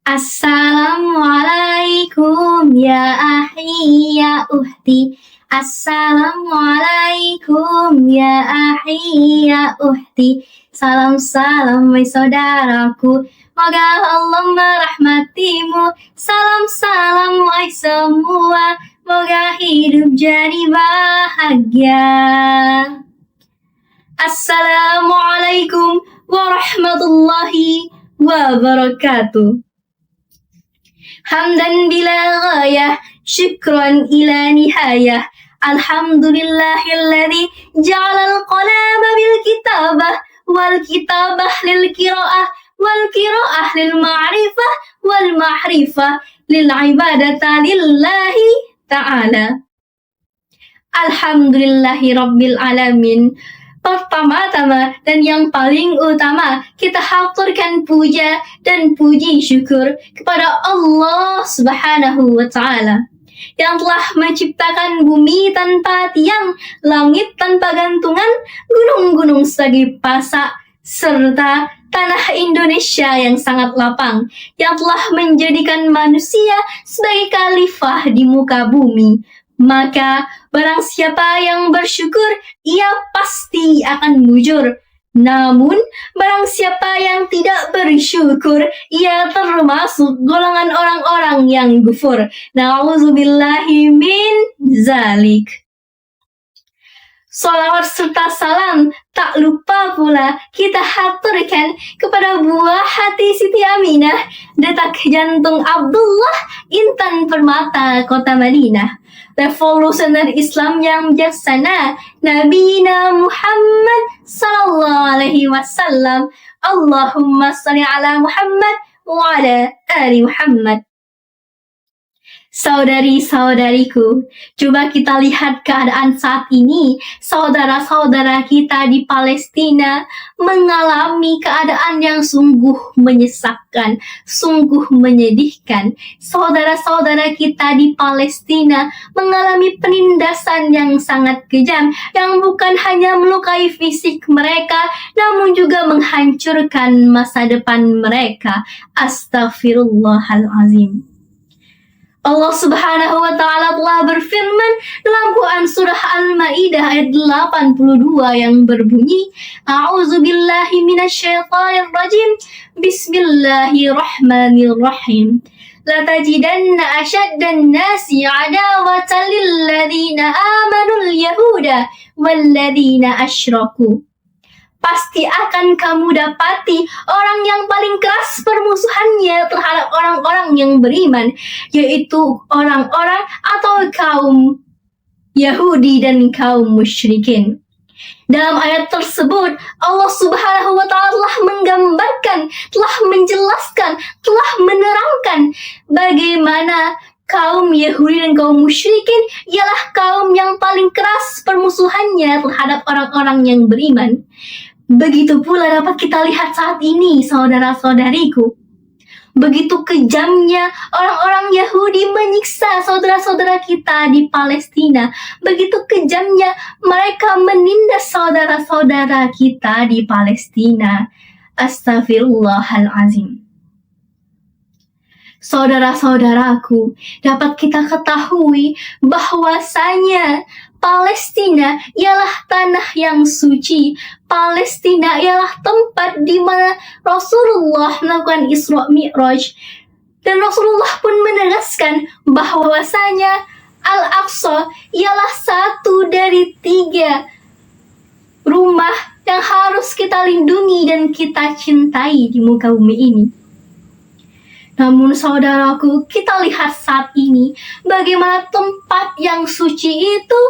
Assalamualaikum ya ahi ya uhti. Assalamualaikum ya ahi ya uhti. Salam-salam wahai saudaraku, moga Allah merahmatimu. Salam-salam wahai semua, moga hidup jadi bahagia. Assalamualaikum warahmatullahi wabarakatuh. Hamdan bila ghayah, syukran ila nihayah. Alhamdulillahilladzi ja'alal qalama bil kitabah, wal kitabah lil qiraah, wal qiraah lil ma'rifah, wal ma'rifah lil ibadata lillahi ta'ala. Alhamdulillahi rabbil alamin. Pertama-tama dan yang paling utama, kita haturkan puja dan puji syukur kepada Allah Subhanahu wa Ta'ala yang telah menciptakan bumi tanpa tiang, langit tanpa gantungan, gunung-gunung sebagai pasak, serta tanah Indonesia yang sangat lapang, yang telah menjadikan manusia sebagai khalifah di muka bumi. Maka barang siapa yang bersyukur, ia pasti akan mujur. Namun barang siapa yang tidak bersyukur, ia termasuk golongan orang-orang yang kufur. Na'udzubillahi min zalik. Salawat serta salam tak lupa pula kita haturkan kepada buah hati Siti Aminah, detak jantung Abdullah, intan permata kota Madinah, revolusioner Islam yang bijaksana, Nabiina Muhammad sallallahu alaihi wasallam. Allahumma shalli ala Muhammad wa ala ali Muhammad. Saudari-saudariku, coba kita lihat keadaan saat ini. Saudara-saudara kita di Palestina mengalami keadaan yang sungguh menyesakkan, sungguh menyedihkan. Saudara-saudara kita di Palestina mengalami penindasan yang sangat kejam, yang bukan hanya melukai fisik mereka, namun juga menghancurkan masa depan mereka. Astaghfirullahalazim. Allah Subhanahu wa Ta'ala telah berfirman dalam Quran surah Al-Maidah ayat 82 yang berbunyi, A'udzubillahi minasyaitonir rajim. Bismillahirrahmanirrahim. La tajidanna asyaddan nasi adawatan lil ladzina amanul yahuda wal ladzina asyraku. Pasti akan kamu dapati orang yang paling keras permusuhannya terhadap orang-orang yang beriman, yaitu orang-orang atau kaum Yahudi dan kaum musyrikin. Dalam ayat tersebut, Allah Subhanahu wa Ta'ala telah menggambarkan, telah menjelaskan, telah menerangkan bagaimana kaum Yahudi dan kaum musyrikin ialah kaum yang paling keras permusuhannya terhadap orang-orang yang beriman. Begitu pula dapat kita lihat saat ini, saudara-saudariku. Begitu kejamnya orang-orang Yahudi menyiksa saudara-saudara kita di Palestina. Begitu kejamnya mereka menindas saudara-saudara kita di Palestina. Astaghfirullahalazim. Saudara-saudaraku, dapat kita ketahui bahwasanya Palestina ialah tanah yang suci. Palestina ialah tempat di mana Rasulullah melakukan Isra Mi'raj. Dan Rasulullah pun menegaskan bahwasanya Al-Aqsa ialah satu dari 3 rumah yang harus kita lindungi dan kita cintai di muka bumi ini. Namun saudaraku, kita lihat saat ini bagaimana tempat yang suci itu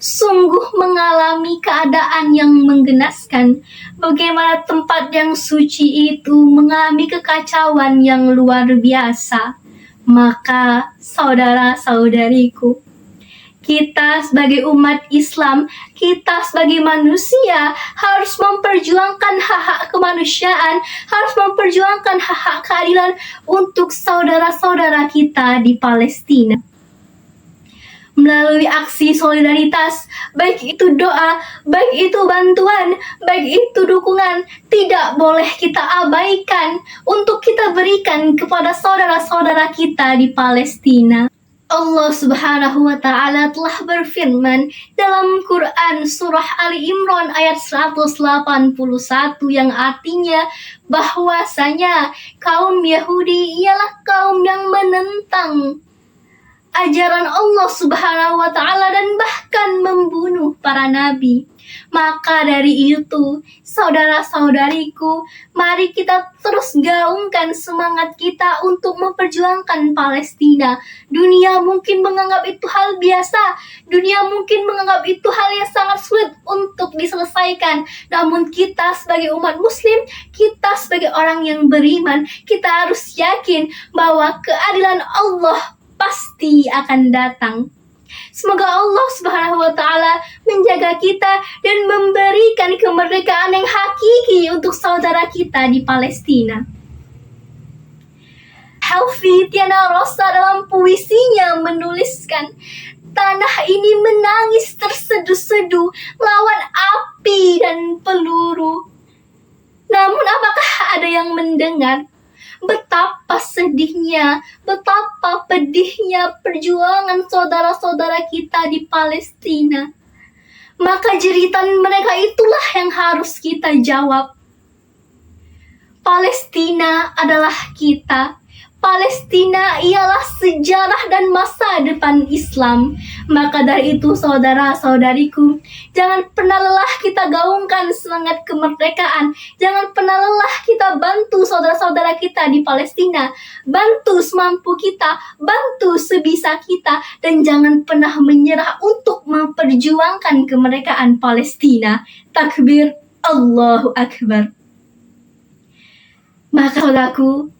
sungguh mengalami keadaan yang menggenaskan. Bagaimana tempat yang suci itu mengalami kekacauan yang luar biasa. Maka saudara-saudariku, kita sebagai umat Islam, kita sebagai manusia harus memperjuangkan hak-hak kemanusiaan, harus memperjuangkan hak-hak keadilan untuk saudara-saudara kita di Palestina. melalui aksi solidaritas, baik itu doa, baik itu bantuan, baik itu dukungan, tidak boleh kita abaikan untuk kita berikan kepada saudara-saudara kita di Palestina. Allah Subhanahu wa Ta'ala telah berfirman dalam Quran Surah Ali Imran ayat 181 yang artinya bahwasanya kaum Yahudi ialah kaum yang menentang ajaran Allah Subhanahu wa Ta'ala dan bahkan membunuh para nabi. Maka dari itu, saudara-saudariku, mari kita terus gaungkan semangat kita untuk memperjuangkan Palestina. Dunia mungkin menganggap itu hal biasa, dunia mungkin menganggap itu hal yang sangat sulit untuk diselesaikan. Namun kita sebagai umat muslim, kita sebagai orang yang beriman, kita harus yakin bahwa keadilan Allah pasti akan datang. Semoga Allah Subhanahu wa Ta'ala menjaga kita dan memberikan kemerdekaan yang hakiki untuk saudara kita di Palestina. Helvi Tiana Rosa dalam puisinya menuliskan, tanah ini menangis terseduh-seduh lawan api dan peluru. Namun apakah ada yang mendengar? Betapa sedihnya, betapa pedihnya perjuangan saudara-saudara kita di Palestina. Maka jeritan mereka itulah yang harus kita jawab. Palestina adalah kita. Palestina ialah sejarah dan masa depan Islam. Maka dari itu saudara-saudariku, jangan pernah lelah kita gaungkan semangat kemerdekaan. Jangan pernah lelah kita bantu saudara-saudara kita di Palestina. Bantu semampu kita, bantu sebisa kita, dan jangan pernah menyerah untuk memperjuangkan kemerdekaan Palestina. Takbir, Allahu Akbar. Maka saudaraku,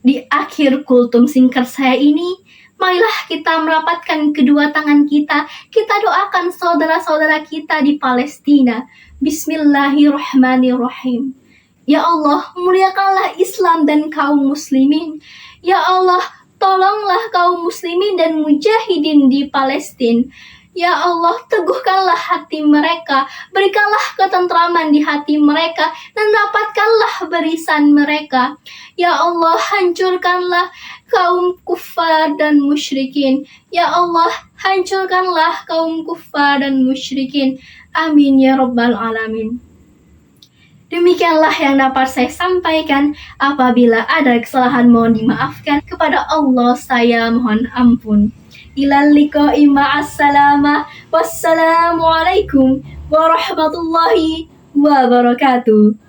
di akhir kultum singkat saya ini, marilah kita merapatkan kedua tangan kita. Kita doakan saudara-saudara kita di Palestina. Bismillahirrahmanirrahim. Ya Allah, muliakanlah Islam dan kaum muslimin. Ya Allah, tolonglah kaum muslimin dan mujahidin di Palestina. Ya Allah, teguhkanlah hati mereka, berikanlah ketentraman di hati mereka, dan rapatkanlah barisan mereka. Ya Allah, hancurkanlah kaum kufar dan musyrikin. Ya Allah, hancurkanlah kaum kufar dan musyrikin. Amin ya Rabbal Alamin. Demikianlah yang dapat saya sampaikan. Apabila ada kesalahan mohon dimaafkan. Kepada Allah saya mohon ampun. Ilal liqa'i ma'assalamah. Wassalamualaikum warahmatullahi wabarakatuh.